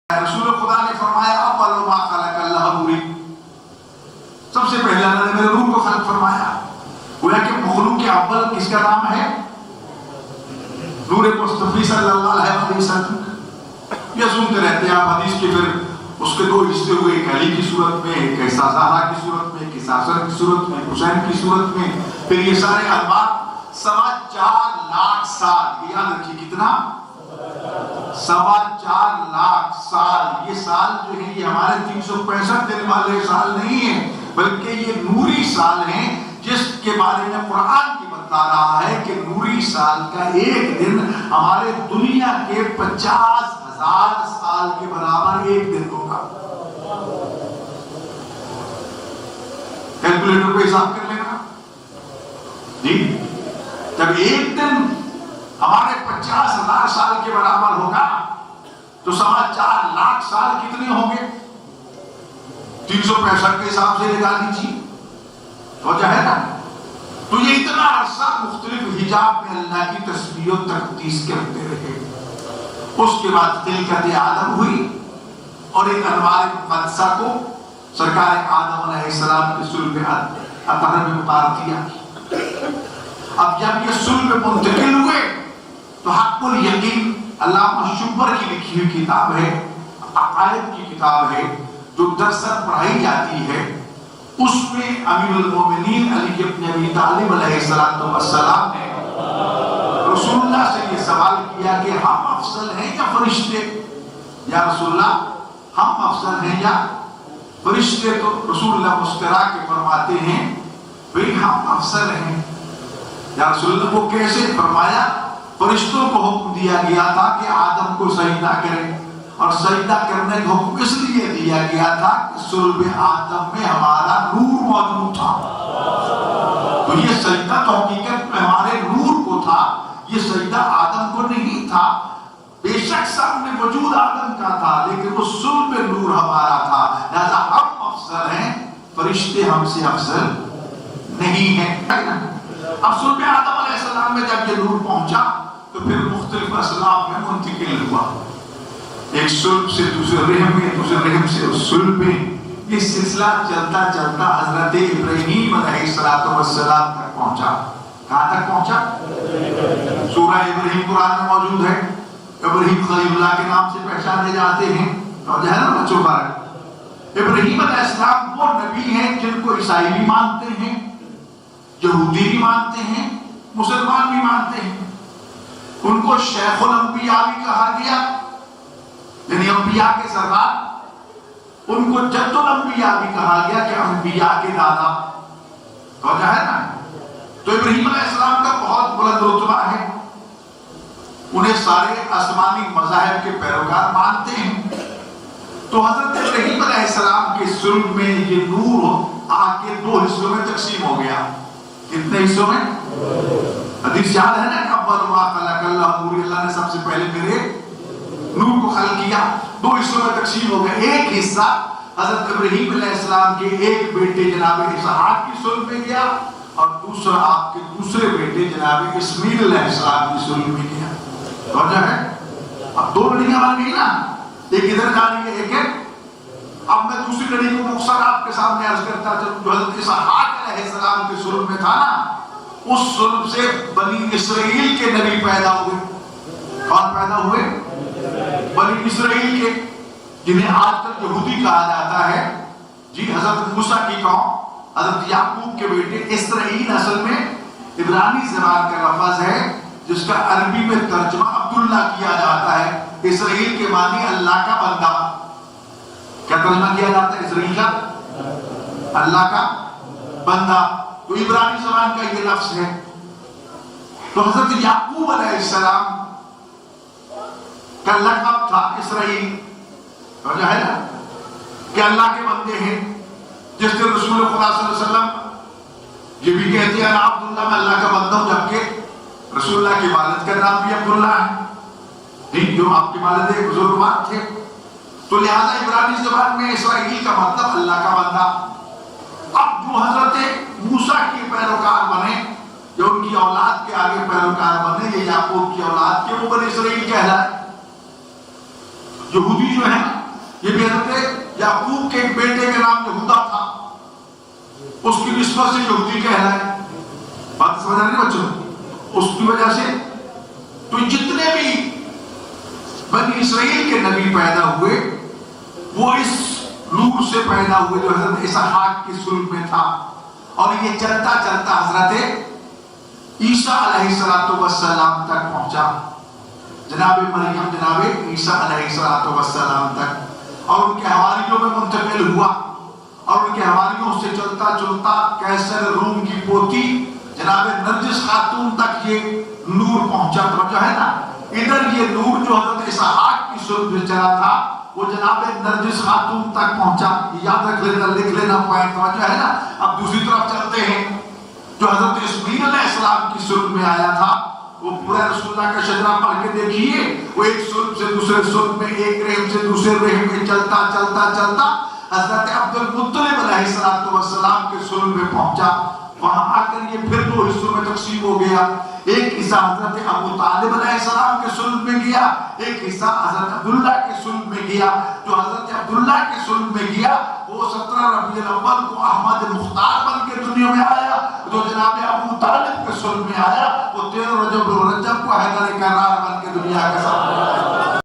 رسول خدا نے فرمایا اول ما خلق اللہ نوری، سب سے پہلے اللہ نے میرے روح کو خلق فرمایا. گویا کہ مخلوق کے اول کس کا نام ہے؟ نور مصطفی صلی اللہ علیہ وسلم. یہ سنتے رہتے ہیں آپ حدیث کے، پھر اس کے دو حصے ہوئے، ایک علی کی صورت میں، ایک عیسیٰ زہرا کی صورت میں، ایک عیسیٰ حسن کی صورت میں، حسین کی صورت میں، پھر یہ سارے انوار. 4.25 لاکھ سال، یاد رکھیے کتنا؟ 4.25 لاکھ سال. یہ سال جو ہے یہ ہمارے 365 دن والے سال نہیں ہیں، بلکہ یہ نوری سال ہیں، جس کے بارے میں قرآن کی بتا رہا ہے کہ نوری سال کا ایک دن ہمارے دنیا کے 50,000 سال کے برابر ایک دن ہوگا. کیلکولیٹر پہ حساب کر لینا جی. جب ایک دن ہمارے 50,000 سال کے برابر ہوگا تو 4.25 لاکھ سال کتنے ہوں گے؟ 365 کے حساب سے لگا لیجیے، توجہ ہے نا. تو یہ اتنا عرصہ مختلف حجاب میں اللہ کی تسبیح و تقدیس کرتے رہے. اس کے بعد خلقت آدم ہوئی اور ایک انوار مقدسہ کو سرکار آدم علیہ السلام کے صلب اطہر میں اتار دیا. اب جب یہ صلب منتقل ہوئے تو حق الیقین علامہ شبر کی لکھی ہوئی کتاب ہے، عقائد کی کتاب ہے جو درسن پڑھائی جاتی ہے. اس میں امیر المومنین علی بن ابی طالب علیہ السلام نے رسول اللہ سے یہ سوال کیا کہ ہم افضل ہیں یا فرشتے؟ یا رسول اللہ ہم افضل ہیں یا فرشتے؟ تو رسول اللہ مسکرا کے فرماتے ہیں بھئی ہم افضل ہیں. یا رسول اللہ وہ کیسے؟ فرمایا فرشتوں کو حکم دیا گیا تھا کہ آدم کو سجدہ کریں، اور سجدہ کرنے کا حکم اس لیے دیا گیا تھا کہ صلب آدم میں ہمارا نور موجود تھا. تو یہ سجدہ تو حقیقت میں ہمارے نور کو تھا، یہ سجدہ آدم کو نہیں تھا. بے شک سامنے وجود آدم کا تھا، لیکن وہ صلب نور ہمارا تھا. لہذا ہم افضل ہیں، فرشتے ہم سے افضل نہیں ہیں. اب صلب آدم علیہ السلام میں جب یہ نور پہنچا تو پھر مختلف اسلاف میں منتقل ہوا، ایک صلب سے دوسرے رحم میں، دوسرے رحم سے صلب میں. یہ سلسلہ چلتا چلتا حضرت ابراہیم علیہ السلام تک پہنچا. کہاں تک پہنچا؟ سورہ ابراہیم قرآن میں موجود ہے. ابراہیم خلیل اللہ کے نام سے پہچانے جاتے ہیں. اور جو ہے نا بچوں پر ابراہیم علیہ السلام وہ نبی ہیں جن کو عیسائی بھی مانتے ہیں، یہودی بھی مانتے ہیں، مسلمان بھی مانتے ہیں. ان کو شیخ الانبیاء بھی کہا گیا، یعنی انبیاء کے سردار. ان کو جد الانبیاء بھی کہا گیا کہ انبیاء کے دادا. توجہ ہے نا. تو ابراہیم علیہ السلام کا بہت بلند رتبہ ہے. انہیں سارے آسمانی مذاہب کے پیروکار مانتے ہیں. تو حضرت ابراہیم علیہ السلام کے صلب میں یہ نور آ کے 2 حصوں میں تقسیم ہو گیا. کتنے حصوں میں؟ حدیث یاد ہے نا کہ اول ما خلق اللہ نور، اللہ نے سب سے پہلے میرے نور کو خلق کیا. 2 حصوں میں تقسیم ہو گیا. ایک حصہ حضرت ابراہیم علیہ السلام کے ایک بیٹے جناب اسحاق کی صلب میں گیا، اور دوسرا آپ کے دوسرے بیٹے جناب اسماعیل علیہ السلام کی صلب میں گیا. توجہ ہے. اب 2 لڑیاں بن گئی نا، ایک ادھر جا رہی ہے، ایک ہے. اب میں دوسری لڑی کو مختصر آپ کے سامنے عرض کرتا ہوں. جو حضرت اسحاق علیہ السلام کے صلب میں تھا نا، اس صلب سے بنی اسرائیل کے نبی پیدا ہوئے. کون پیدا ہوئے؟ بنی اسرائیل کے، جنہیں آج تک یہودی کہا جاتا ہے. جی حضرت موسیٰ کی قوم، حضرت یعقوب کے بیٹے. اسرائیل اصل میں عبرانی زبان کا لفظ ہے جس کا عربی میں ترجمہ عبداللہ کیا جاتا ہے. اسرائیل کے معنی اللہ کا بندہ. کیا ترجمہ کیا جاتا ہے اسرائیل کا؟ اللہ کا بندہ. تو عبرانی زبان کا یہ لفظ ہے. تو حضرت یعقوب علیہ السلام کا لقب تھا اسرائیل. جو ہے نا کہ اللہ کے بندے ہیں. جس دن رسول خدا صلی اللہ علیہ وسلم یہ بھی کہتے ہیں عبداللہ، میں اللہ کا بندہ ہوں، جبکہ رسول اللہ کے والد کا نام بھی عبداللہ ہے، جو آپ کے والد ایک بزرگ تھے. تو لہذا عبرانی زبان میں اسرائیل کا مطلب اللہ کا بندہ. اب جو حضرت موسیٰ کے پیروکار بنے، جو ان کی اولاد کے آگے پیروکار بنے، یہ یعقوب کی اولاد کے، وہ بنی اسرائیل کہلائے. یہودی جو ہے یہ بھی حضرت یعقوب کے ایک بیٹے کے نام یہودا تھا، اس کی نسبت سے یہودی کہلائے. بات سمجھ رہے بچوں؟ اس کی وجہ سے تو جتنے بھی بنی اسرائیل کے نبی پیدا ہوئے وہ اس نور سے پیدا ہوئے جو حضرت اسحاق کی صلب میں تھا. اور یہ چلتا چلتا حضرت عیسیٰ علیہ السلام تک پہنچا، جناب مریم جناب عیسیٰ علیہ السلام تک، اور ان کے حواریوں میں منتقل ہوا، اور ان کے حواریوں سے چلتا چلتا قیصر روم کی پوتی جناب نرجس خاتون تک یہ نور پہنچا. تو جو ہے نا ادھر یہ نور جو حضرت اسحاق کی صلب میں چلا تھا وہ جناب نرجس خاتون تک پہنچا. یاد رکھ لینا، لکھ لینا پوائنٹ جو ہے نا. اب دوسری طرف چلتے ہیں، جو حضرت اسماعیل علیہ السلام کی صلب میں آیا تھا وہ پورا رسول اللہ کا شجرہ پڑھ کے دیکھیے، وہ ایک صلب سے دوسرے صلب میں، ایک رحم سے دوسرے رحم میں چلتا چلتا چلتا حضرت عبد المطلب علیہ السلام کے صلب میں پہنچا. وہاں آ کر یہ پھر دو حصوں میں تقسیم ہو گیا. ایک حصہ حضرت ابو طالب علیہ السلام کے صلب میں گیا، ایک حصہ حضرت عبداللہ کے صلب میں گیا. جو حضرت عبداللہ کے صلب میں گیا وہ 17 ربیع الاول کو احمد مختار بن کے دنیا میں آیا. جو جناب ابو طالب کے صلب میں آیا وہ 13 رجب کو حیدر کرار بن کے دنیا کا